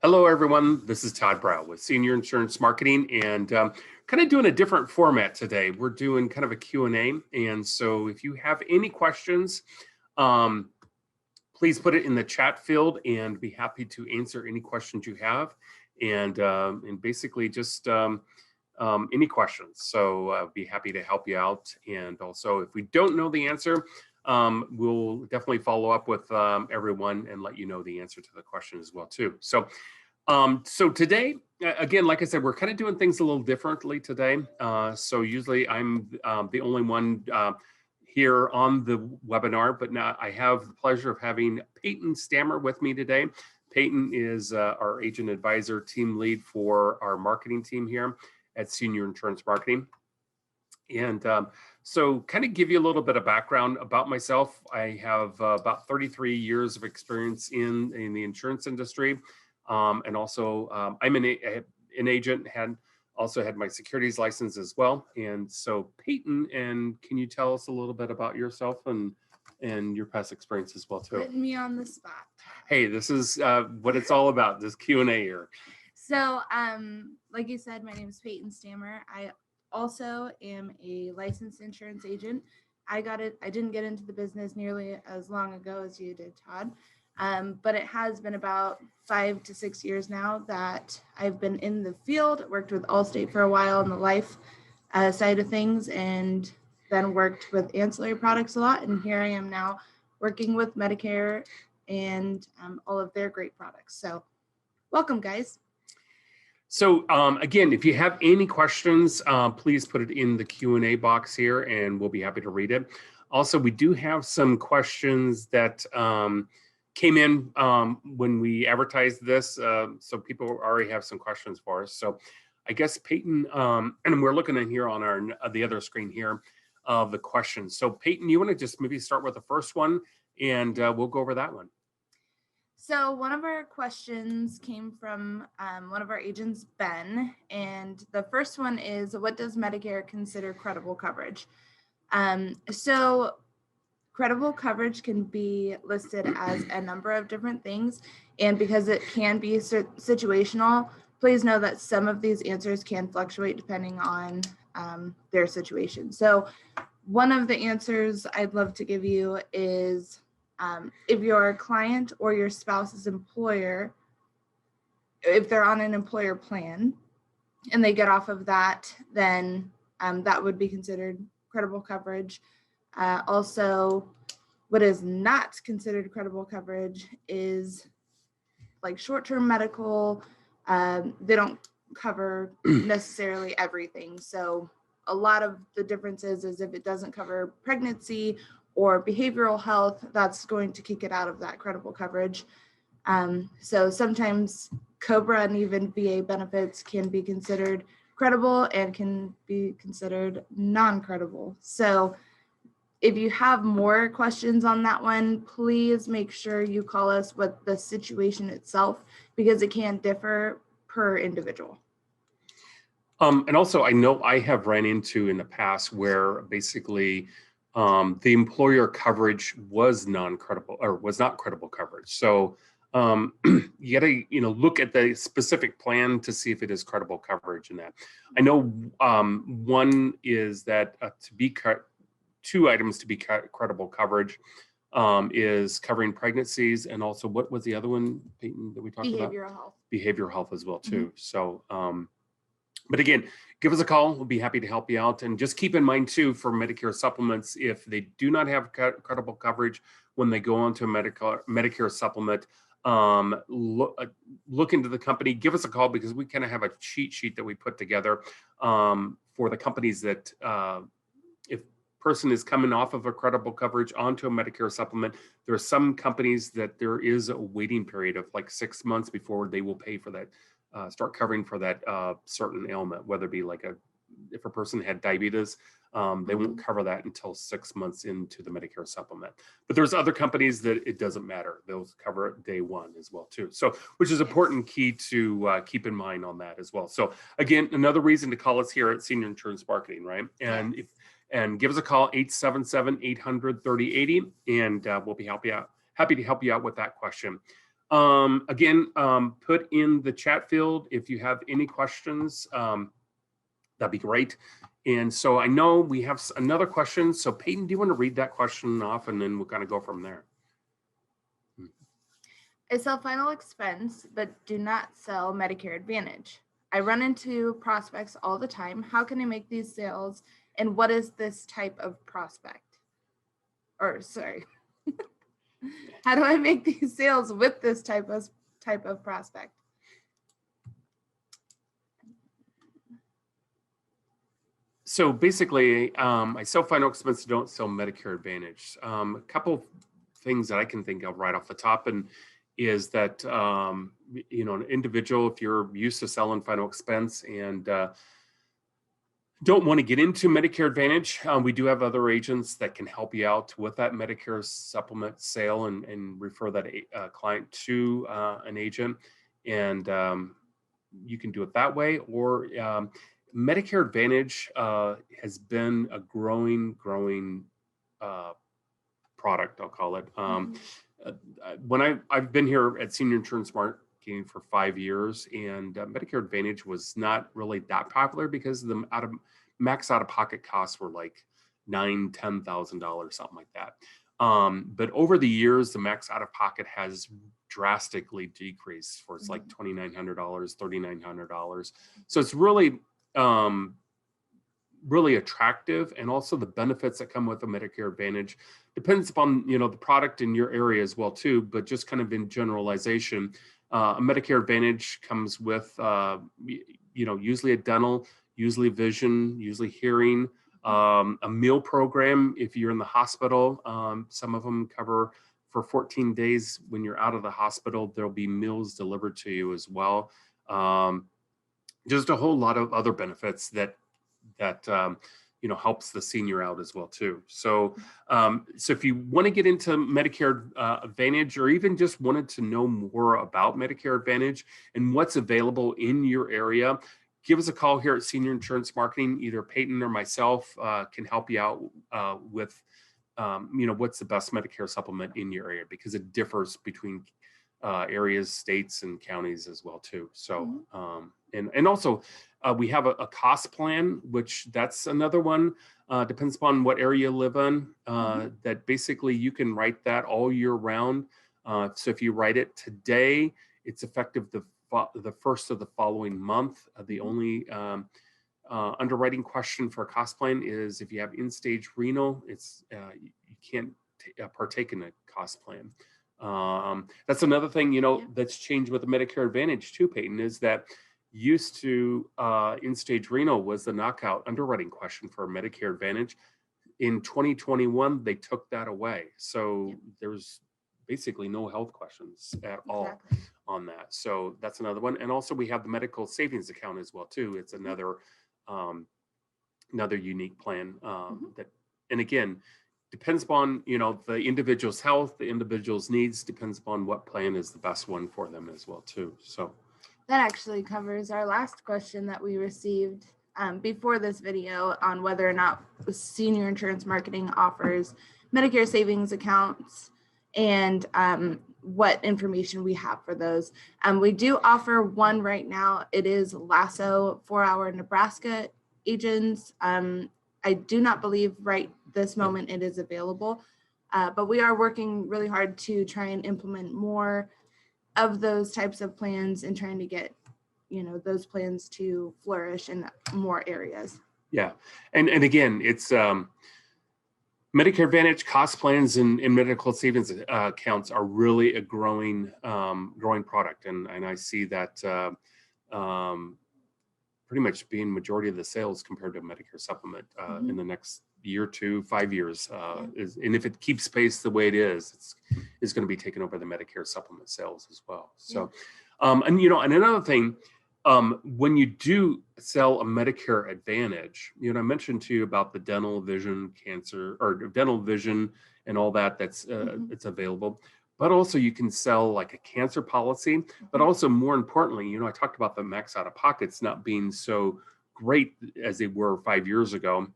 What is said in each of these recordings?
Hello, everyone. This is Todd Brauch with Senior Insurance Marketing, and kind of doing a different format today. We're doing kind of a Q&A, and so if you have any questions, please put it in the chat field, and be happy to answer any questions you have, and basically just any questions. So I'll be happy to help you out, and also if we don't know the answer, we'll definitely follow up with everyone and let you know the answer to the question as well too. So today, again, like I said, we're kind of doing things a little differently today. So usually I'm the only one here on the webinar, but now I have the pleasure of having Peyton Stammer with me today. Peyton is our agent advisor team lead for our marketing team here at Senior Insurance Marketing. And so kind of give you a little bit of background about myself. I have about 33 years of experience in the insurance industry. And also I'm an agent, also had my securities license as well. And so Peyton, and can you tell us a little bit about yourself and your past experience as well too? Putting me on the spot. Hey, this is what it's all about, this Q&A here. So like you said, my name is Peyton Stammer. I also am a licensed insurance agent. I didn't get into the business nearly as long ago as you did, Todd. But it has been about 5 to 6 years now that I've been in the field, worked with Allstate for a while on the life side of things, and then worked with ancillary products a lot. And here I am now working with Medicare and all of their great products. So welcome, guys. So again, if you have any questions, please put it in the Q&A box here and we'll be happy to read it. Also, we do have some questions that came in when we advertised this. So people already have some questions for us. So I guess Peyton, and we're looking in here on the other screen here of the questions. So Peyton, you want to just maybe start with the first one and we'll go over that one. So one of our questions came from one of our agents, Ben, and the first one is, what does Medicare consider credible coverage? So credible coverage can be listed as a number of different things, and because it can be situational, please know that some of these answers can fluctuate depending on their situation. So one of the answers I'd love to give you is, if your client or your spouse's employer, if they're on an employer plan and they get off of that, then that would be considered credible coverage. Also, what is not considered credible coverage is like short-term medical. They don't cover necessarily everything. So a lot of the differences is if it doesn't cover pregnancy or behavioral health, that's going to kick it out of that credible coverage. So sometimes COBRA and even VA benefits can be considered credible and can be considered non-credible. So if you have more questions on that one, please make sure you call us with the situation itself, because it can differ per individual. And also, I know I have ran into in the past where basically the employer coverage was non-credible or was not credible coverage. So you got to look at the specific plan to see if it is credible coverage in that. I know one is that two items to be credible coverage is covering pregnancies, and also what was the other one, Peyton, that we talked about? Behavioral health. Behavioral health as well too. So but again, give us a call. We'll be happy to help you out. And just keep in mind too, for Medicare supplements, if they do not have credible coverage when they go on to a Medicare supplement, look into the company, give us a call, because we kind of have a cheat sheet that we put together for the companies that if person is coming off of a credible coverage onto a Medicare supplement, there are some companies that there is a waiting period of like 6 months before they will pay for that. Start covering for that certain ailment, whether it be like if a person had diabetes, they won't cover that until 6 months into the Medicare supplement. But there's other companies that it doesn't matter. They'll cover it day one as well too. So, which is important key to keep in mind on that as well. So again, another reason to call us here at Senior Insurance Marketing, right? And give us a call, 877-800-3080, and we'll be happy to help you out with that question. Again, put in the chat field if you have any questions. That'd be great. And so I know we have another question. So Peyton, do you want to read that question off and then we'll kind of go from there? I sell final expense, but do not sell Medicare Advantage. I run into prospects all the time. How can I make these sales? And what is this type of prospect? Or sorry, how do I make these sales with this type of prospect? So basically, I sell final expense, don't sell Medicare Advantage. A couple things that I can think of right off the top and is that, you know, an individual, if you're used to selling final expense and don't want to get into Medicare Advantage, we do have other agents that can help you out with that Medicare supplement sale and refer that client to an agent. And you can do it that way, or Medicare Advantage has been a growing product, I'll call it. When I've been here at Senior Insurance Marketing for 5 years, and Medicare Advantage was not really that popular because the max out of pocket costs were like $9,000-$10,000, something like that. But over the years, the max out of pocket has drastically decreased for it's like $2,900, $3,900. So it's really really attractive, and also the benefits that come with the Medicare Advantage depends upon, you know, the product in your area as well too, but just kind of in generalization, a Medicare Advantage comes with you know, usually a dental, usually vision, usually hearing, a meal program if you're in the hospital. Some of them cover for 14 days when you're out of the hospital, there'll be meals delivered to you as well. Just a whole lot of other benefits that you know, helps the senior out as well too. So so if you want to get into Medicare Advantage, or even just wanted to know more about Medicare Advantage and what's available in your area, give us a call here at Senior Insurance Marketing. Either Peyton or myself can help you out with you know, what's the best Medicare supplement in your area, because it differs between areas, states, and counties as well too. So and also we have a cost plan, which that's another one, depends upon what area you live in, that basically you can write that all year round. So if you write it today, it's effective the first of the following month. The only underwriting question for a cost plan is if you have end-stage renal, it's you can't partake in a cost plan. That's another thing, you know, that's changed with the Medicare Advantage too, Peyton, is that used to end-stage renal was the knockout underwriting question for Medicare Advantage. In 2021, they took that away. So there's basically no health questions at all on that. So that's another one. And also we have the medical savings account as well too. It's another another unique plan that, and again, depends upon, you know, the individual's health, the individual's needs, depends upon what plan is the best one for them as well too. So that actually covers our last question that we received before this video on whether or not Senior Insurance Marketing offers Medicare savings accounts and what information we have for those. We do offer one right now. It is Lasso 4-hour Nebraska agents. I do not believe right this moment it is available, but we are working really hard to try and implement more of those types of plans and trying to get, you know, those plans to flourish in more areas. Yeah. And again, it's Medicare Advantage cost plans and medical savings accounts are really a growing product. And I see that pretty much being majority of the sales compared to Medicare supplement in the next year, 2, 5 years. And if it keeps pace the way it is, it's going to be taking over the Medicare supplement sales as well. So, and you know, and another thing, when you do sell a Medicare Advantage, you know, I mentioned to you about the dental, vision, cancer, or dental, vision, and all that that's it's available. But also you can sell like a cancer policy, but also more importantly, you know, I talked about the max out of pockets not being so great as they were 5 years ago.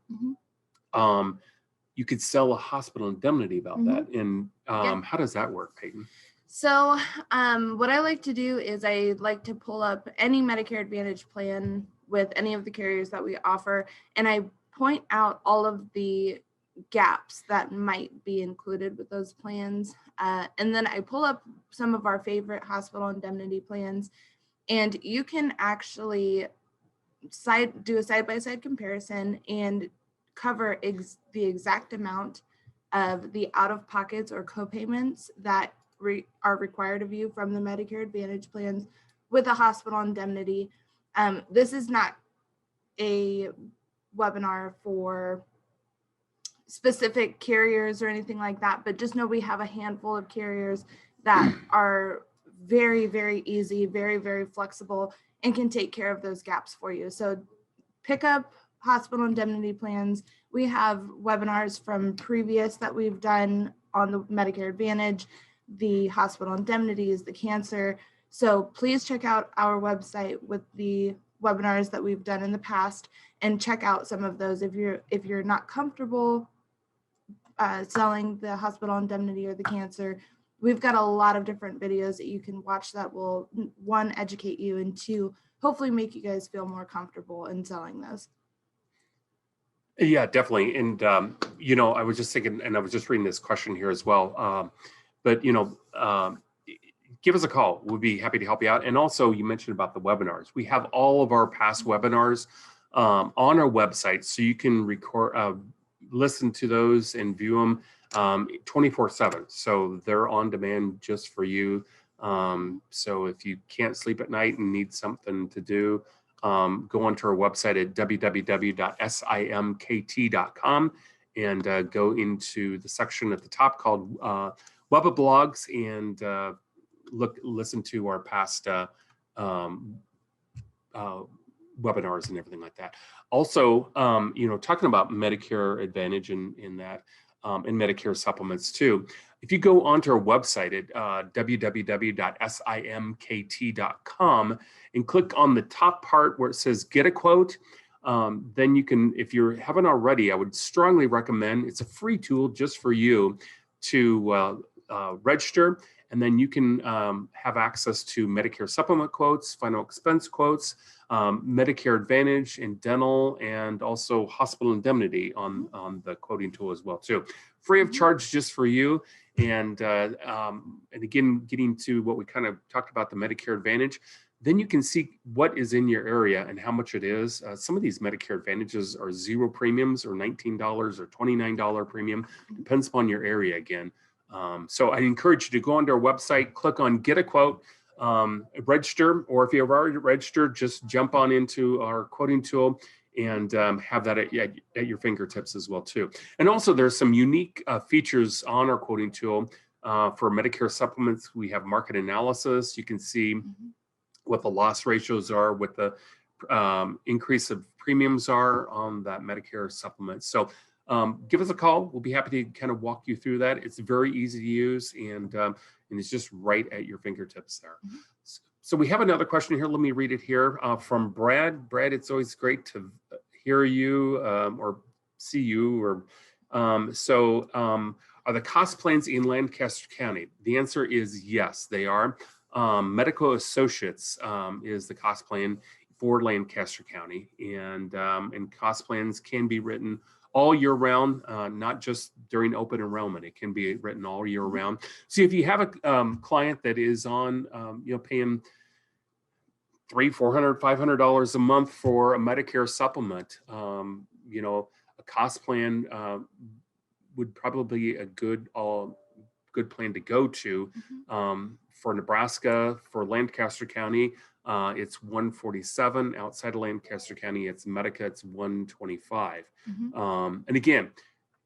You could sell a hospital indemnity about that. And how does that work, Peyton? So what I like to do is I like to pull up any Medicare Advantage plan with any of the carriers that we offer, and I point out all of the gaps that might be included with those plans. And then I pull up some of our favorite hospital indemnity plans, and you can actually do a side-by-side comparison and cover the exact amount of the out-of-pockets or co-payments that are required of you from the Medicare Advantage plans with a hospital indemnity. This is not a webinar for specific carriers or anything like that, but just know we have a handful of carriers that are very, very easy, very, very flexible, and can take care of those gaps for you. So pick up hospital indemnity plans. We have webinars from previous that we've done on the Medicare Advantage, the hospital indemnities, the cancer. So please check out our website with the webinars that we've done in the past and check out some of those. If you're not comfortable selling the hospital indemnity or the cancer, we've got a lot of different videos that you can watch that will, one, educate you, and two, hopefully make you guys feel more comfortable in selling those. Yeah, definitely. And, you know, I was just thinking, and I was just reading this question here as well. But, you know, give us a call. We'll be happy to help you out. And also, you mentioned about the webinars. We have all of our past webinars on our website, so you can record, listen to those and view them 24/7. So they're on demand just for you. So if you can't sleep at night and need something to do, go onto our website at www.simkt.com and go into the section at the top called Web of Blogs and listen to our past webinars and everything like that. Also, you know, talking about Medicare Advantage and that, and Medicare supplements too. If you go onto our website at www.simkt.com and click on the top part where it says get a quote, then you can, if you haven't already, I would strongly recommend, it's a free tool just for you to register, and then you can have access to Medicare supplement quotes, final expense quotes, Medicare Advantage and dental, and also hospital indemnity on the quoting tool as well too. Free of charge just for you. And again, getting to what we kind of talked about, the Medicare Advantage, then you can see what is in your area and how much it is. Some of these Medicare Advantages are zero premiums or $19 or $29 premium, depends upon your area again. So I encourage you to go onto our website, click on get a quote, register, or if you've already registered, just jump on into our quoting tool and have that at your fingertips as well too. And also there's some unique features on our quoting tool for Medicare supplements. We have market analysis. You can see what the loss ratios are, what the increase of premiums are on that Medicare supplement. So give us a call. We'll be happy to kind of walk you through that. It's very easy to use, and it's just right at your fingertips there. So we have another question here. Let me read it here from Brad. Brad, it's always great to hear you or see you. Or are the cost plans in Lancaster County? The answer is yes, they are. Medical Associates is the cost plan for Lancaster County, and cost plans can be written all year round, not just during open enrollment. It can be written all year round. So if you have a client that is on, you know, paying $300, $400, $500 a month for a Medicare supplement, you know, a cost plan would probably be a good plan to go to. For Nebraska, for Lancaster County, it's $147. Outside of Lancaster County, it's Medica, it's $125. And again,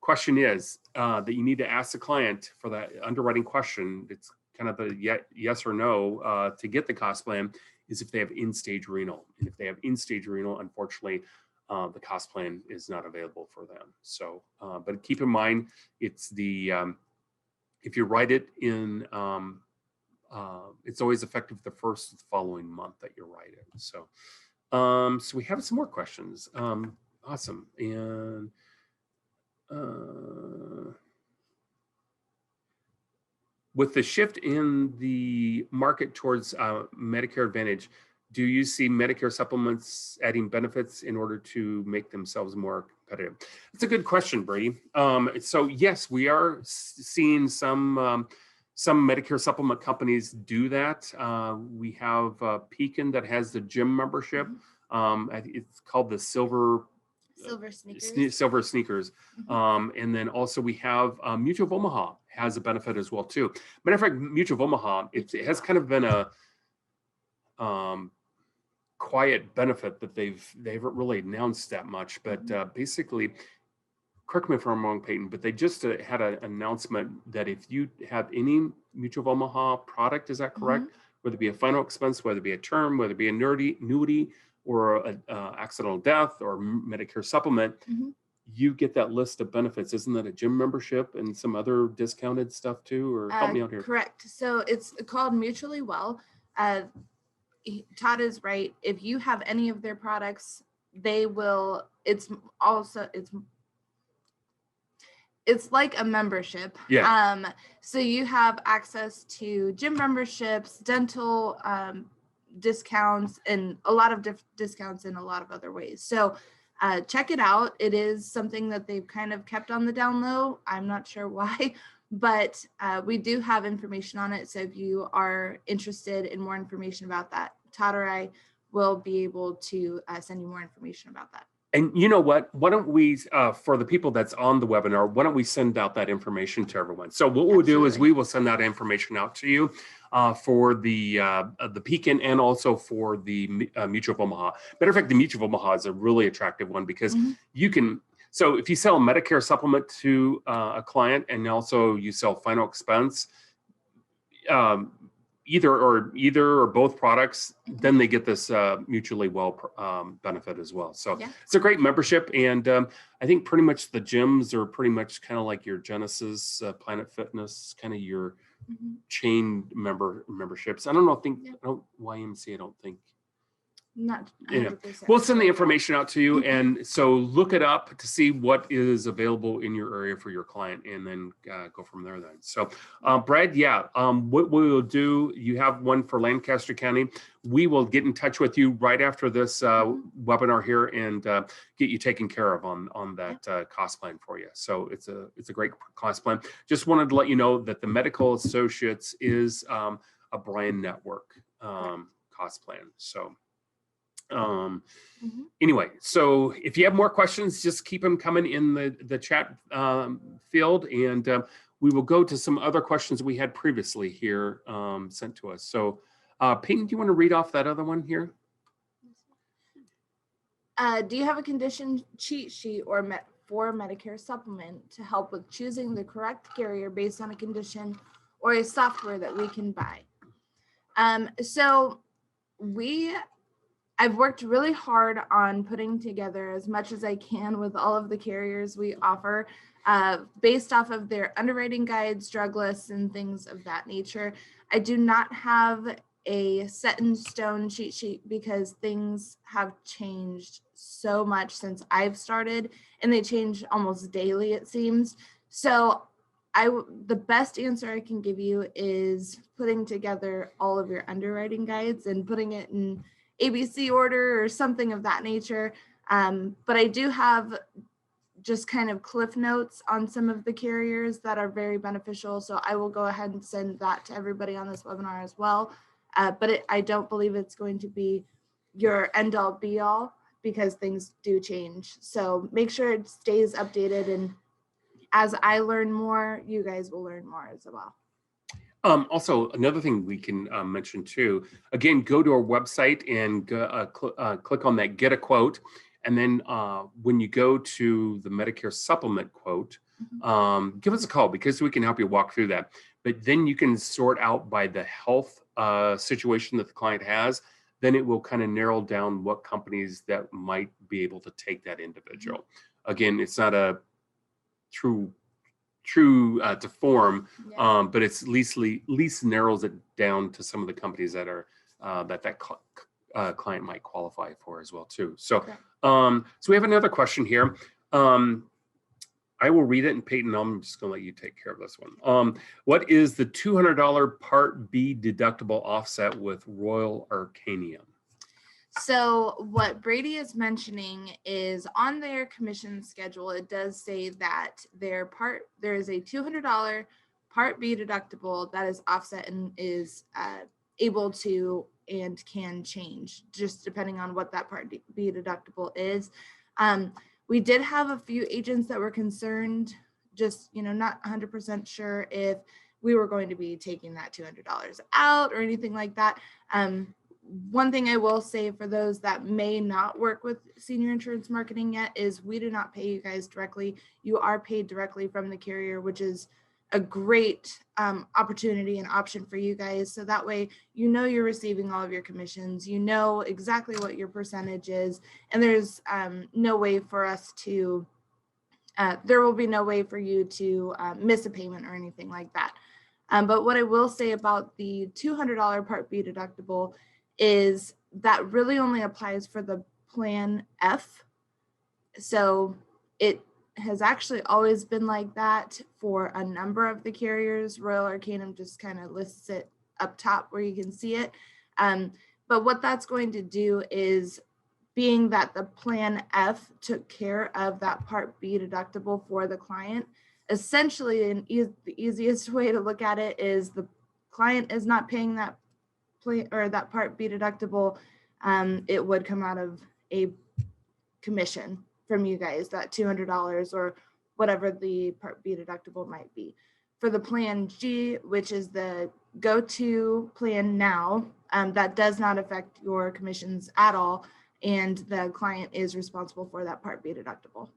question is that you need to ask the client for that underwriting question. It's kind of a yes or no to get the cost plan, is if they have end-stage renal. And if they have end-stage renal, unfortunately, the cost plan is not available for them. So, but keep in mind, it's the, if you write it in, it's always effective the first of the following month that you write it. So, so we have some more questions. Awesome. And with the shift in the market towards Medicare Advantage, do you see Medicare supplements adding benefits in order to make themselves more competitive? It's a good question, Brady. So yes, we are seeing some Medicare supplement companies do that. We have Pekin that has the gym membership. It's called the Silver Sneakers. And then also we have Mutual of Omaha has a benefit as well too. Matter of fact, Mutual of Omaha, it has kind of been a quiet benefit that they haven't really announced that much, but basically, correct me if I'm wrong, Peyton, but they just had an announcement that if you have any Mutual of Omaha product, is that correct? Whether it be a final expense, whether it be a term, whether it be an annuity or an accidental death or Medicare supplement, you get that list of benefits. Isn't that a gym membership and some other discounted stuff too? Or help me out here. Correct. So it's called Mutually Well. Todd is right. If you have any of their products, they will, it's like a membership. Yeah. So you have access to gym memberships, dental discounts, and a lot of discounts in a lot of other ways. So check it out. It is something that they've kind of kept on the down low. I'm not sure why, but we do have information on it. So if you are interested in more information about that, Todd or I will be able to send you more information about that. And you know what? Why don't we, for the people that's on the webinar, why don't we send out that information to everyone? So what we'll do is we will send that information out to you for the Pekin and also for the Mutual of Omaha. Matter of fact, the Mutual of Omaha is a really attractive one because you can. So if you sell a Medicare supplement to a client and also you sell final expense, either or both products, then they get this Mutually Well benefit as well. So it's a great membership. And I think pretty much the gyms are pretty much kind of like your Genesis, Planet Fitness, kind of your chain memberships. I don't think YMCA, I don't think. Not we'll send the information out to you, and so look it up to see what is available in your area for your client, and then go from there. Then, so Brad, what we will do, you have one for Lancaster County. We will get in touch with you right after this webinar here and get you taken care of on that cost plan for you. So it's a great cost plan. Just wanted to let you know that the Medical Associates is a Bryan Network cost plan. So. Anyway, so if you have more questions, just keep them coming in the chat field, and we will go to some other questions we had previously here sent to us. So Peyton, do you want to read off that other one here? Do you have a condition cheat sheet or for Medicare supplement to help with choosing the correct carrier based on a condition or a software that we can buy? So I've worked really hard on putting together as much as I can with all of the carriers we offer based off of their underwriting guides, drug lists, and things of that nature. I do not have a set in stone cheat sheet because things have changed so much since I've started, and they change almost daily, it seems. So the best answer I can give you is putting together all of your underwriting guides and putting it in ABC order or something of that nature. But I do have just kind of cliff notes on some of the carriers that are very beneficial. So I will go ahead and send that to everybody on this webinar as well. But I don't believe it's going to be your end all be all because things do change. So make sure it stays updated. And as I learn more, you guys will learn more as well. Also, another thing we can mention too, again, go to our website and click on that Get a Quote. And then when you go to the Medicare Supplement quote, give us a call because we can help you walk through that. But then you can sort out by the health situation that the client has. Then it will kind of narrow down what companies that might be able to take that individual. Again, it's not a true to form, but it's at least narrows it down to some of the companies that are that client might qualify for as well too. So so we have another question here. I I will read it, and Peyton, I'm just going to let you take care of this one. What is the $200 Part B deductible offset with Royal Arcanium? So what Brady is mentioning is on their commission schedule, it does say that there is a $200 Part B deductible that is offset and is able to and can change just depending on what that Part B deductible is. We did have a few agents that were concerned, just, not 100% sure if we were going to be taking that $200 out or anything like that. One thing I will say for those that may not work with senior insurance marketing yet is we do not pay you guys directly. You are paid directly from the carrier, which is a great opportunity and option for you guys. So that way, you're receiving all of your commissions, exactly what your percentage is, and there's no way for us to, there will be no way for you to miss a payment or anything like that. But what I will say about the $200 Part B deductible is that really only applies for the Plan F. So it has actually always been like that for a number of the carriers. Royal Arcanum just kind of lists it up top where you can see it. But what that's going to do is, being that the Plan F took care of that Part B deductible for the client, essentially the easiest way to look at it is the client is not paying that that Part B deductible. It would come out of a commission from you guys, that $200 or whatever the Part B deductible might be. For the Plan G, which is the go-to plan now, that does not affect your commissions at all, and the client is responsible for that Part B deductible.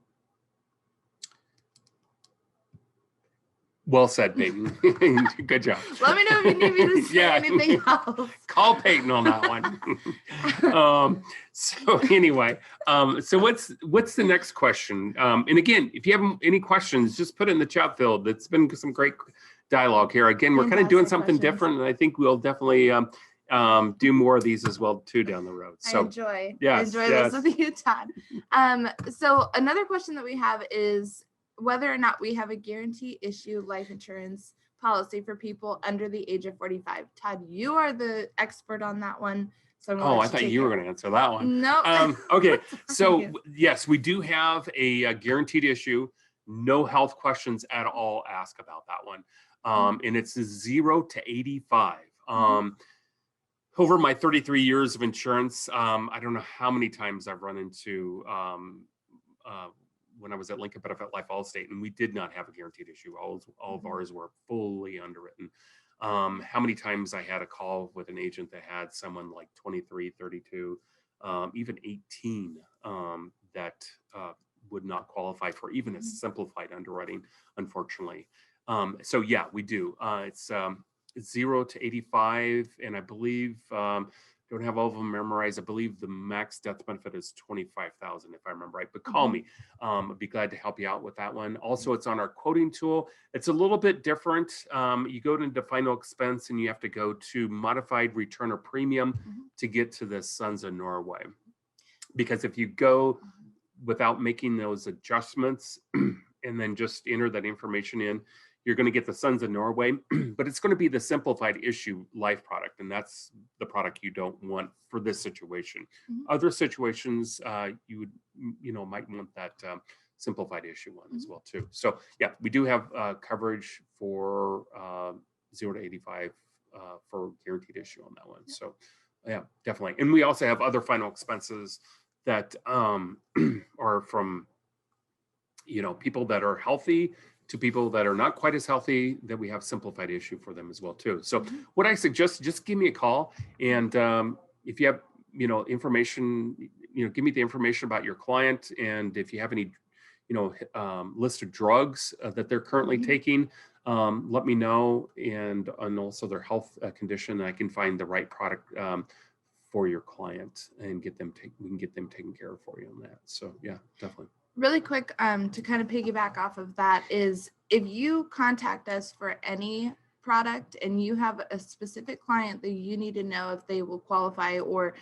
Well said, Peyton. Good job. Let me know if you need me to say anything else. Call Peyton on that one. So anyway, so what's the next question? And again, if you have any questions, just put it in the chat field. It's been some great dialogue here. Again, we're kind of doing something different, and I think we'll definitely do more of these as well too down the road. So I enjoy this with you, Todd. So another question that we have is whether or not we have a guarantee issue life insurance policy for people under the age of 45. Todd, you are the expert on that one. So I thought you were going to answer that one. No. Okay. So yes, we do have a guaranteed issue. No health questions at all asked about that one. And it's 0 to 85. Over my 33 years of insurance, I don't know how many times I've run into when I was at Lincoln Benefit Life Allstate, and we did not have a guaranteed issue. All of ours were fully underwritten. How many times I had a call with an agent that had someone like 23, 32, even 18 that would not qualify for even a simplified underwriting, unfortunately. So yeah, we do. It's 0 to 85, and I believe, don't have all of them memorized. I believe the max death benefit is $25,000 if I remember right, but call me. I'd be glad to help you out with that one. Also, it's on our quoting tool. It's a little bit different. You go into final expense and you have to go to modified return of premium to get to the Sons of Norway. Because if you go without making those adjustments and then just enter that information in, you're going to get the Sons of Norway, but it's going to be the simplified issue life product, and that's the product you don't want for this situation. Other situations, you would, might want that simplified issue one as well too. So yeah, we do have coverage for 0 to 85 for guaranteed issue on that one. So yeah, definitely. And we also have other final expenses that are from people that are healthy to people that are not quite as healthy, that we have simplified issue for them as well too. So what I suggest, just give me a call, and if you have information, give me the information about your client, and if you have any list of drugs that they're currently taking, let me know, and also their health condition. I can find the right product for your client and we can get them taken care of for you on that. So yeah, definitely. Really quick, to kind of piggyback off of that is, if you contact us for any product and you have a specific client that you need to know if they will qualify, or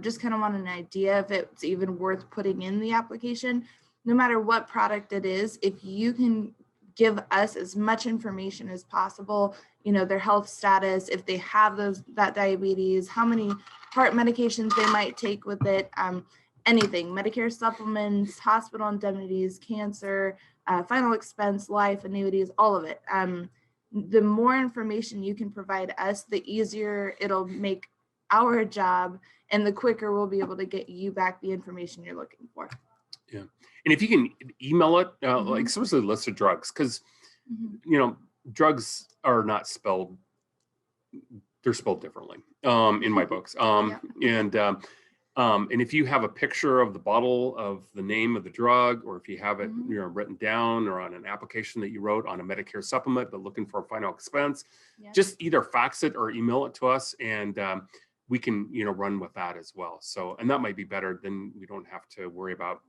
just kind of want an idea if it's even worth putting in the application, no matter what product it is, if you can give us as much information as possible, their health status, if they have that diabetes, how many heart medications they might take with it, anything, Medicare supplements, hospital indemnities, cancer, final expense, life, annuities, all of it. The more information you can provide us, the easier it'll make our job, and the quicker we'll be able to get you back the information you're looking for. Yeah. And if you can email it, like especially the list of drugs, because, drugs are not spelled, they're spelled differently in my books. And if you have a picture of the bottle of the name of the drug, or if you have it written down or on an application that you wrote on a Medicare supplement, but looking for a final expense, just either fax it or email it to us, and we can run with that as well. So, and that might be better. Then we don't have to worry about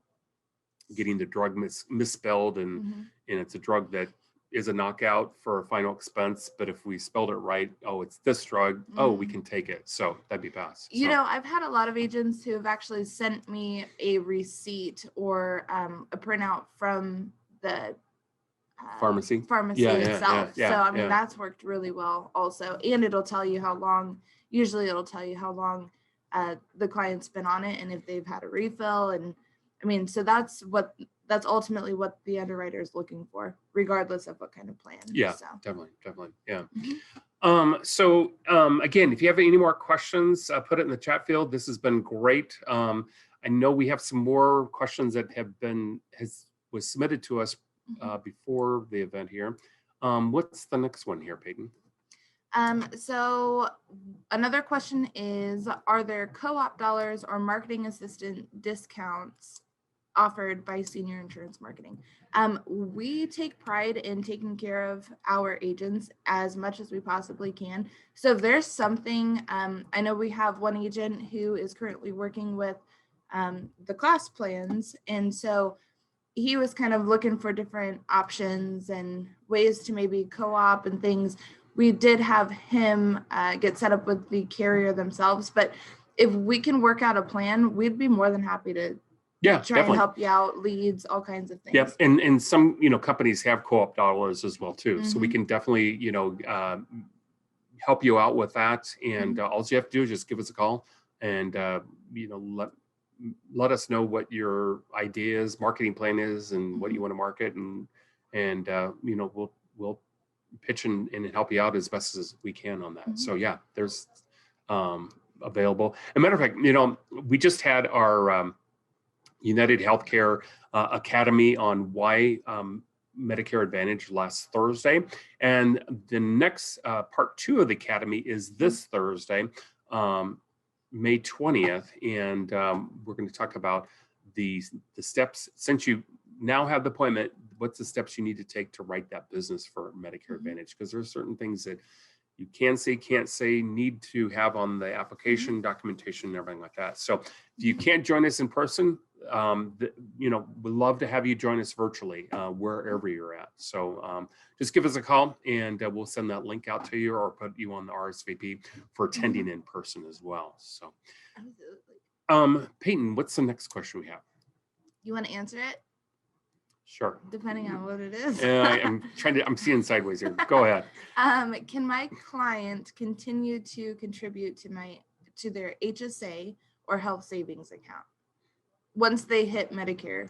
getting the drug misspelled, and it's a drug that is a knockout for a final expense, but if we spelled it right, oh, it's this drug, oh, we can take it. So that'd be best. I've had a lot of agents who have actually sent me a receipt or a printout from the pharmacy itself. So I mean, that's worked really well also. And it'll tell you how long, usually it'll tell you how long the client's been on it and if they've had a refill. And I mean, so that's ultimately what the underwriter is looking for, regardless of what kind of plan. Yeah, so. Definitely. Yeah. So again, if you have any more questions, put it in the chat field. This has been great. I know we have some more questions that was submitted to us before the event here. What's the next one here, Peyton? So another question is, are there co-op dollars or marketing assistant discounts offered by Senior Insurance Marketing? We take pride in taking care of our agents as much as we possibly can. So if there's something, I know we have one agent who is currently working with the class plans. And so he was kind of looking for different options and ways to maybe co-op and things. We did have him get set up with the carrier themselves, but if we can work out a plan, we'd be more than happy to try definitely. And help you out, leads, all kinds of things. Yep, and some companies have co-op dollars as well too, so we can definitely help you out with that. And all you have to do is just give us a call, and let us know what your ideas, marketing plan is, and what you want to market, and we'll pitch and help you out as best as we can on that. So yeah, there's available. As a matter of fact, we just had our United Healthcare Academy on why Medicare Advantage last Thursday, and the next part 2 of the Academy is this Thursday, May 20th, and we're going to talk about the steps. Since you now have the appointment, what's the steps you need to take to write that business for Medicare Advantage? Because there's certain things that you can say, can't say, need to have on the application, documentation, and everything like that. So if you can't join us in person, we'd love to have you join us virtually wherever you're at. So just give us a call, and we'll send that link out to you, or put you on the RSVP for attending in person as well. So, Peyton, what's the next question we have? You want to answer it? Sure. Depending on what it is. I'm seeing sideways here. Go ahead. Can my client continue to contribute to their HSA or health savings account once they hit Medicare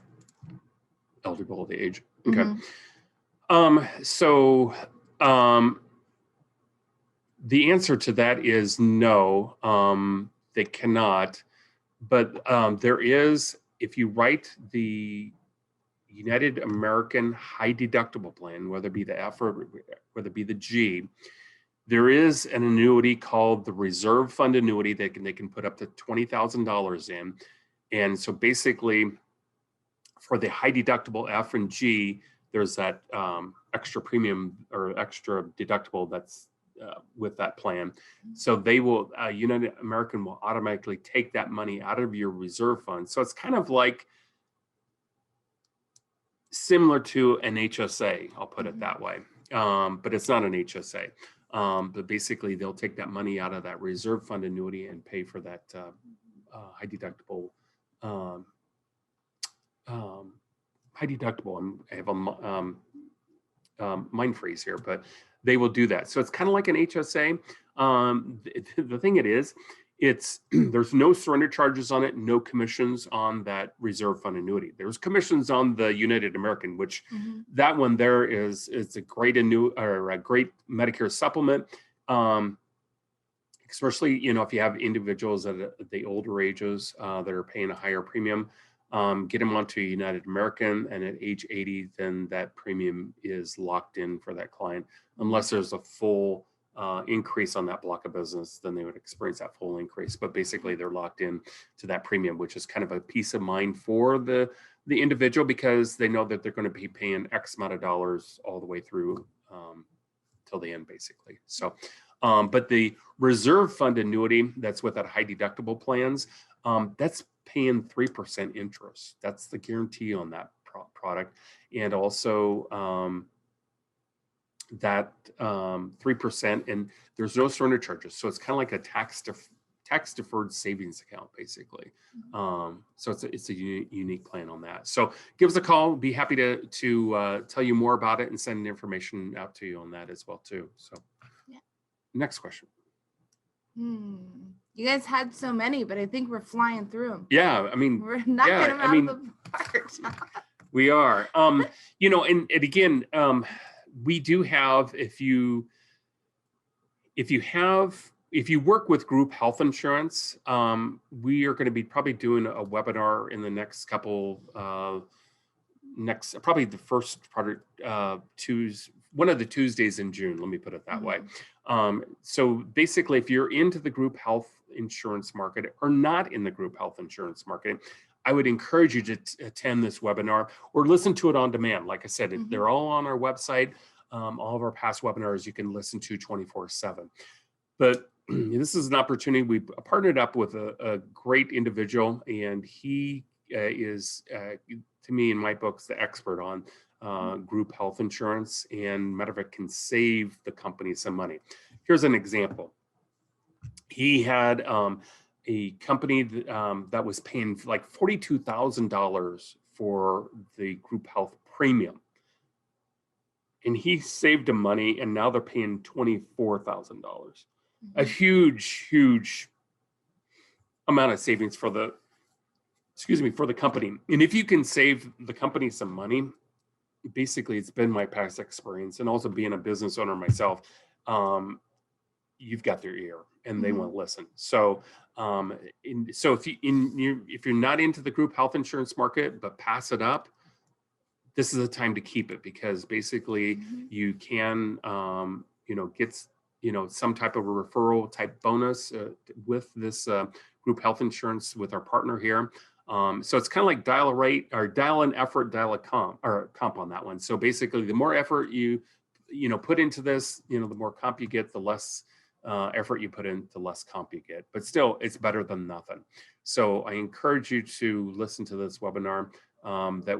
eligibility age? Okay. The answer to that is no, they cannot. But there is, if you write the United American high deductible plan, whether it be the F or whether it be the G, there is an annuity called the reserve fund annuity that they can put up to $20,000 in. And so basically for the high deductible F and G, there's that extra premium or extra deductible that's with that plan. So they will, United American will automatically take that money out of your reserve fund. So it's kind of like similar to an HSA, I'll put it that way, but it's not an HSA. But basically, they'll take that money out of that reserve fund annuity and pay for that high deductible high deductible. I have a mind freeze here, but they will do that. So it's kind of like an HSA. The thing it is, it's there's no surrender charges on it, no commissions on that reserve fund annuity. There's commissions on the United American, which that one there is a great a great Medicare supplement. Especially, if you have individuals at the older ages that are paying a higher premium, get them onto United American, and at age 80, then that premium is locked in for that client. Unless there's a full increase on that block of business, then they would experience that full increase. But basically, they're locked in to that premium, which is kind of a peace of mind for the individual, because they know that they're going to be paying X amount of dollars all the way through till the end, basically. So, but the reserve fund annuity that's with that high deductible plans, that's paying 3% interest. That's the guarantee on that product. And also that 3%, and there's no surrender charges. So it's kind of like a tax deferred savings account, basically. So it's a unique plan on that. So give us a call. Be happy to tell you more about it and send information out to you on that as well too. So yeah. Next question. You guys had so many, but I think we're flying through them. Yeah, I mean, we're knocking them out of the park. We are. And again, we do have, if you work with group health insurance, we are going to be probably doing a webinar in the next couple, probably the first part one of the Tuesdays in June, let me put it that way. So basically, if you're into the group health insurance market or not in the group health insurance market, I would encourage you to attend this webinar or listen to it on demand. Like I said, they're all on our website. All of our past webinars you can listen to 24/7. But this is an opportunity. We partnered up with a great individual, and he is, to me, in my books, the expert on group health insurance, and matter of fact, can save the company some money. Here's an example. He had a company that was paying like $42,000 for the group health premium. And he saved them money, and now they're paying $24,000. A huge amount of savings for the company. And if you can save the company some money, basically it's been my past experience, and also being a business owner myself, you've got their ear and they won't listen. So if you're not into the group health insurance market but pass it up, this is the time to keep it, because basically you can get some type of a referral type bonus with this group health insurance with our partner here. So it's kind of like dial a rate, or dial an effort, dial a comp on that one. So basically, the more effort you put into this, the more comp you get, the less effort you put in, the less comp you get. But still, it's better than nothing. So I encourage you to listen to this webinar that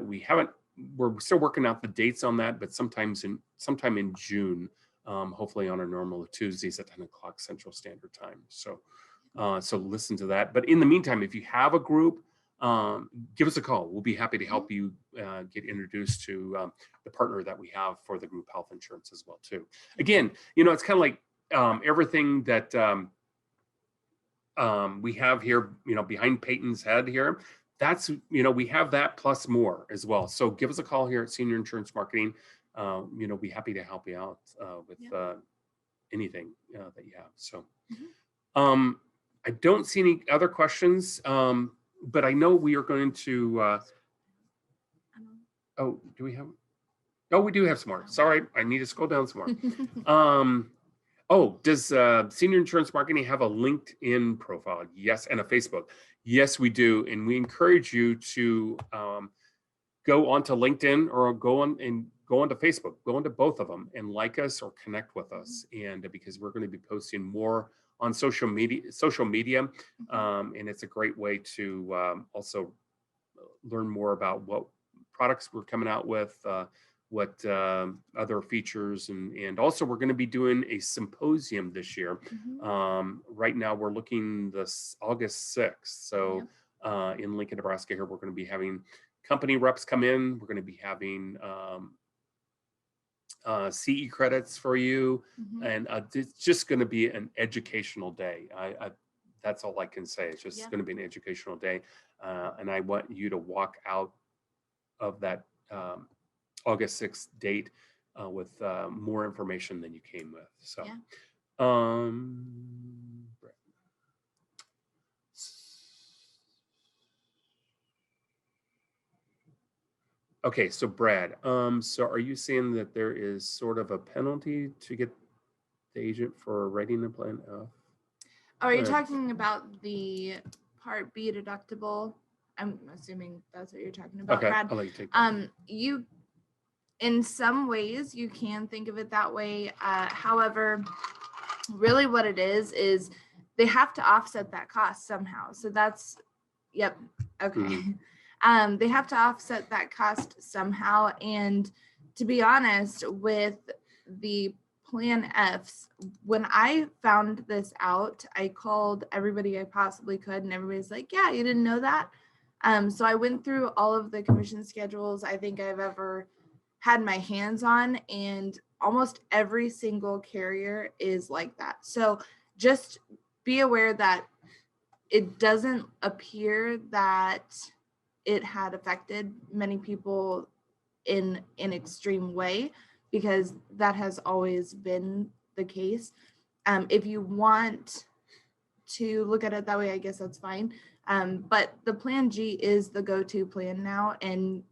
we're still working out the dates on that, but sometime in June, hopefully on our normal Tuesdays at 10 o'clock Central Standard Time. So listen to that. But in the meantime, if you have a group, give us a call. We'll be happy to help you get introduced to the partner that we have for the group health insurance as well too. Again, it's kind of like everything that we have here, behind Peyton's head here. That's, we have that plus more as well. So give us a call here at Senior Insurance Marketing. Be happy to help you out with anything that you have. So I don't see any other questions. But I know we are going to, do we have? Oh, we do have some more. Sorry, I need to scroll down some more. Does Senior Insurance Marketing have a LinkedIn profile? Yes, and a Facebook. Yes, we do. And we encourage you to go onto LinkedIn or go onto Facebook, go onto both of them and like us or connect with us. And because we're going to be posting more on social media, and it's a great way to also learn more about what products we're coming out with, what other features, and also we're going to be doing a symposium this year. Right now we're looking this August 6th. So in Lincoln, Nebraska here, we're going to be having company reps come in, we're going to be having CE credits for you, and it's just going to be an educational day. That's all I can say. It's just going to be an educational day, and I want you to walk out of that August 6th date with more information than you came with. So, okay, so Brad, so are you saying that there is sort of a penalty to get the agent for writing the plan F? Are you talking about the Part B deductible? I'm assuming that's what you're talking about, okay, Brad. I'll let you take that. You, in some ways, you can think of it that way. However, really what it is they have to offset that cost somehow. So that's, yep, okay. They have to offset that cost somehow. And to be honest, with the Plan Fs, when I found this out, I called everybody I possibly could, and everybody's like, yeah, you didn't know that? So I went through all of the commission schedules I think I've ever had my hands on, and almost every single carrier is like that. So just be aware that it doesn't appear that it had affected many people in an extreme way, because that has always been the case. If you want to look at it that way, I guess that's fine. But the Plan G is the go-to plan now, and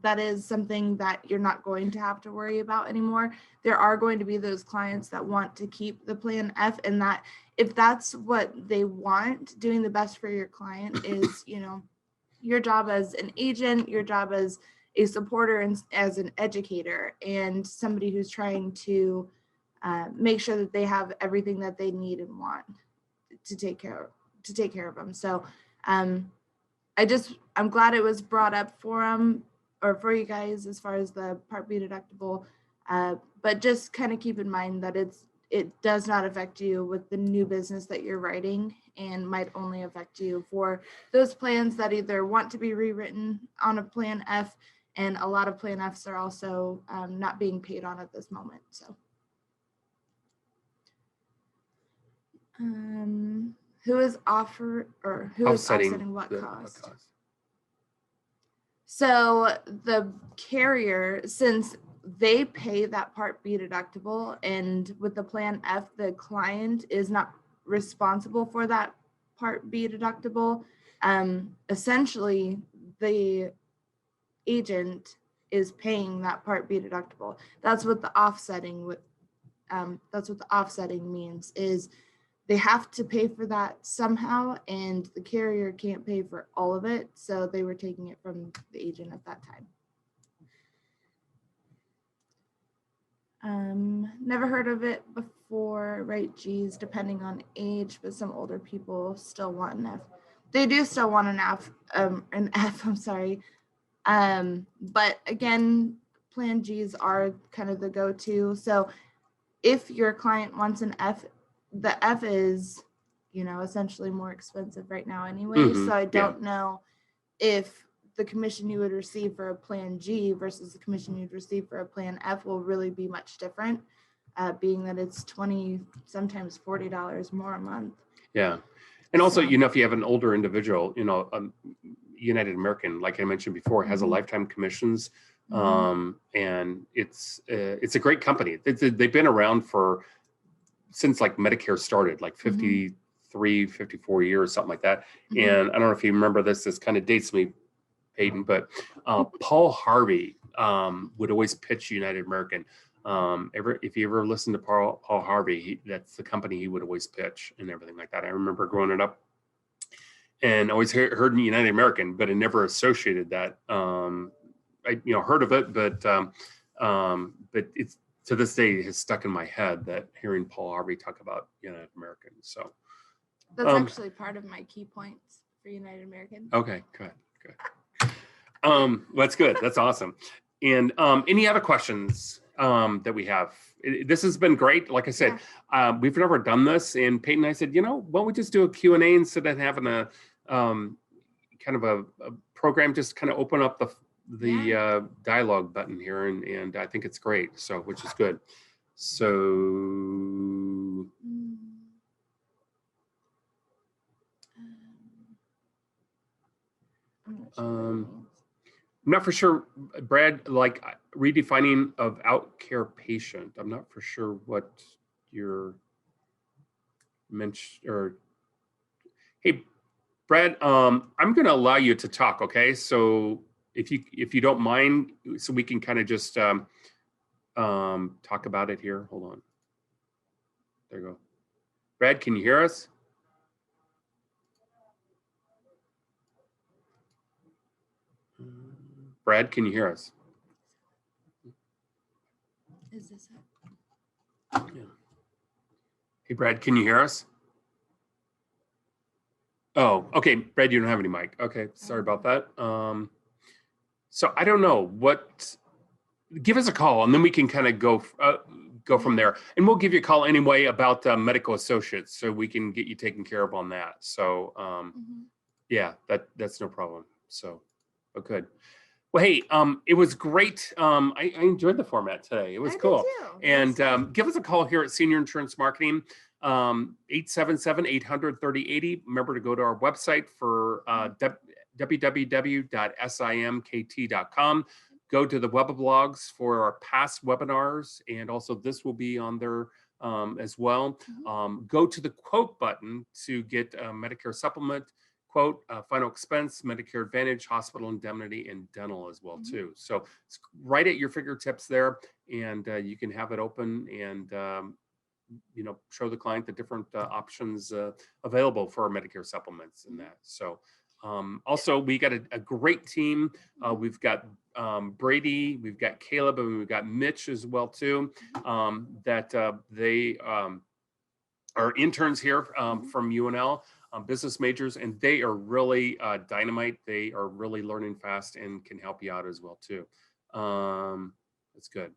that is something that you're not going to have to worry about anymore. There are going to be those clients that want to keep the Plan F, and that if that's what they want, doing the best for your client is, your job as an agent, your job as a supporter, and as an educator, and somebody who's trying to make sure that they have everything that they need and want to take care of them. So I'm glad it was brought up for them, or for you guys, as far as the Part B deductible, but just kind of keep in mind that it does not affect you with the new business that you're writing, and might only affect you for those plans that either want to be rewritten on a Plan F, and a lot of Plan Fs are also not being paid on at this moment. So who is offsetting what cost? So the carrier, since they pay that Part B deductible, and with the Plan F, the client is not responsible for that Part B deductible. Essentially, the agent is paying that Part B deductible. That's what the offsetting means, is they have to pay for that somehow, and the carrier can't pay for all of it. So they were taking it from the agent at that time. Never heard of it before, right? Geez, depending on age, but some older people still want an F. They do still want an F, I'm sorry. But again, Plan Gs are kind of the go-to. So if your client wants an F, the F is, essentially more expensive right now anyway. So I don't know if the commission you would receive for a Plan G versus the commission you'd receive for a Plan F will really be much different, being that it's $20, sometimes $40 more a month. Yeah. And also, if you have an older individual, United American, like I mentioned before, has a lifetime commissions, and it's a great company. They've been around since like Medicare started, like 53, 54 years, something like that. And I don't know if you remember this kind of dates me, Peyton, but Paul Harvey would always pitch United American. If you ever listen to Paul Harvey, that's the company he would always pitch and everything like that. I remember growing it up and always heard United American, but I never associated that. I heard of it, but it's, to this day, has stuck in my head that hearing Paul Harvey talk about United American. So that's actually part of my key points for United American. Okay, good. That's good. That's awesome. And any other questions that we have? This has been great. Like I said, we've never done this, and Peyton and I said, why don't we just do a Q&A instead of having a kind of a program, just kind of open up the dialogue button here, and I think it's great. So, which is good. So, I'm not for sure, Brad, like redefining of outcare patient. I'm not for sure what you're mentioned. Or, hey, Brad, I'm going to allow you to talk. Okay, so if you don't mind, so we can kind of just talk about it here. Hold on. There you go. Brad, can you hear us? Brad, can you hear us? Is this it? Yeah. Hey, Brad, can you hear us? Oh, okay. Brad, you don't have any mic. Okay, sorry about that. So I don't know what. Give us a call, and then we can kind of go from there. And we'll give you a call anyway about medical associates, so we can get you taken care of on that. So yeah, that's no problem. So, oh, good. Well, hey, it was great. I enjoyed the format today. It was cool. And give us a call here at Senior Insurance Marketing, 877-800-3080. Remember to go to our website for www.simkt.com. Go to the web blogs for our past webinars, and also this will be on there as well. Go to the quote button to get a Medicare supplement quote, final expense, Medicare Advantage, hospital indemnity, and dental as well too. So it's right at your fingertips there, and you can have it open and show the client the different options available for our Medicare supplements and that. So also we got a great team. We've got Brady, we've got Caleb, and we've got Mitch as well too. That they are interns here from UNL. Business majors, and they are really dynamite. They are really learning fast and can help you out as well too. That's good.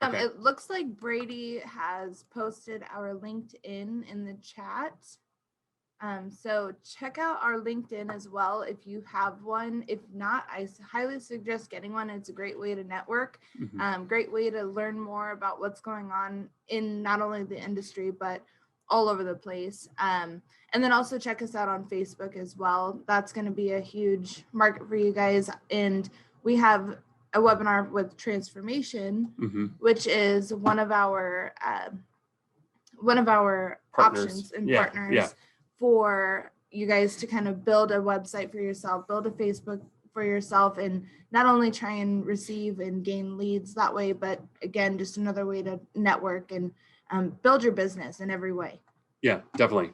Okay. It looks like Brady has posted our LinkedIn in the chat. So check out our LinkedIn as well if you have one. If not, I highly suggest getting one. It's a great way to network, great way to learn more about what's going on in not only the industry, but all over the place. And then also check us out on Facebook as well. That's going to be a huge market for you guys. And we have a webinar with Transformation, which is one of our options and partners for you guys to kind of build a website for yourself, build a Facebook for yourself, and not only try and receive and gain leads that way, but again, just another way to network and build your business in every way. Yeah, definitely.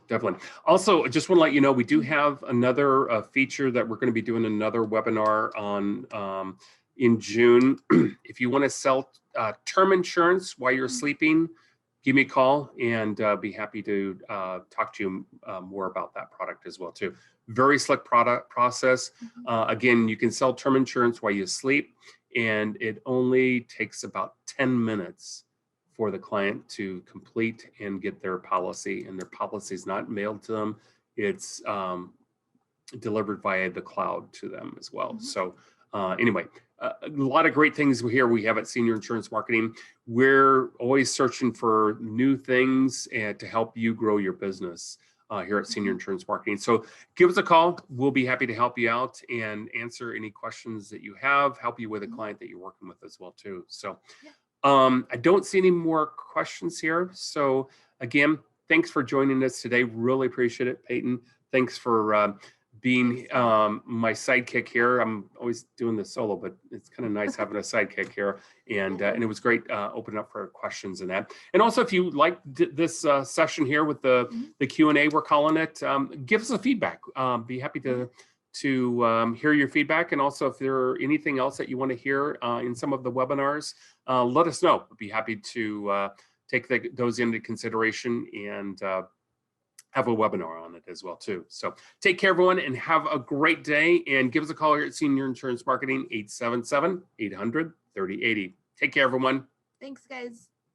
Also, I just want to let you know, we do have another feature that we're going to be doing another webinar on in June. If you want to sell term insurance while you're sleeping, give me a call, and be happy to talk to you more about that product as well too. Very slick process. Again, you can sell term insurance while you sleep, and it only takes about 10 minutes for the client to complete and get their policy, and their policy is not mailed to them. It's delivered via the cloud to them as well. So anyway, a lot of great things here we have at Senior Insurance Marketing. We're always searching for new things and to help you grow your business here at Senior Insurance Marketing. So give us a call. We'll be happy to help you out and answer any questions that you have, help you with a client that you're working with as well too. So I don't see any more questions here. So again, thanks for joining us today. Really appreciate it, Peyton. Thanks for being my sidekick here. I'm always doing this solo, but it's kind of nice having a sidekick here. And it was great opening up for questions and that. And also, if you like this session here with the Q&A, we're calling it, give us a feedback. Be happy to hear your feedback. And also, if there are anything else that you want to hear in some of the webinars, let us know. We'd be happy to take those into consideration and have a webinar on it as well too. So take care, everyone, and have a great day. And give us a call here at Senior Insurance Marketing, 877-800-3080. Take care, everyone. Thanks, guys.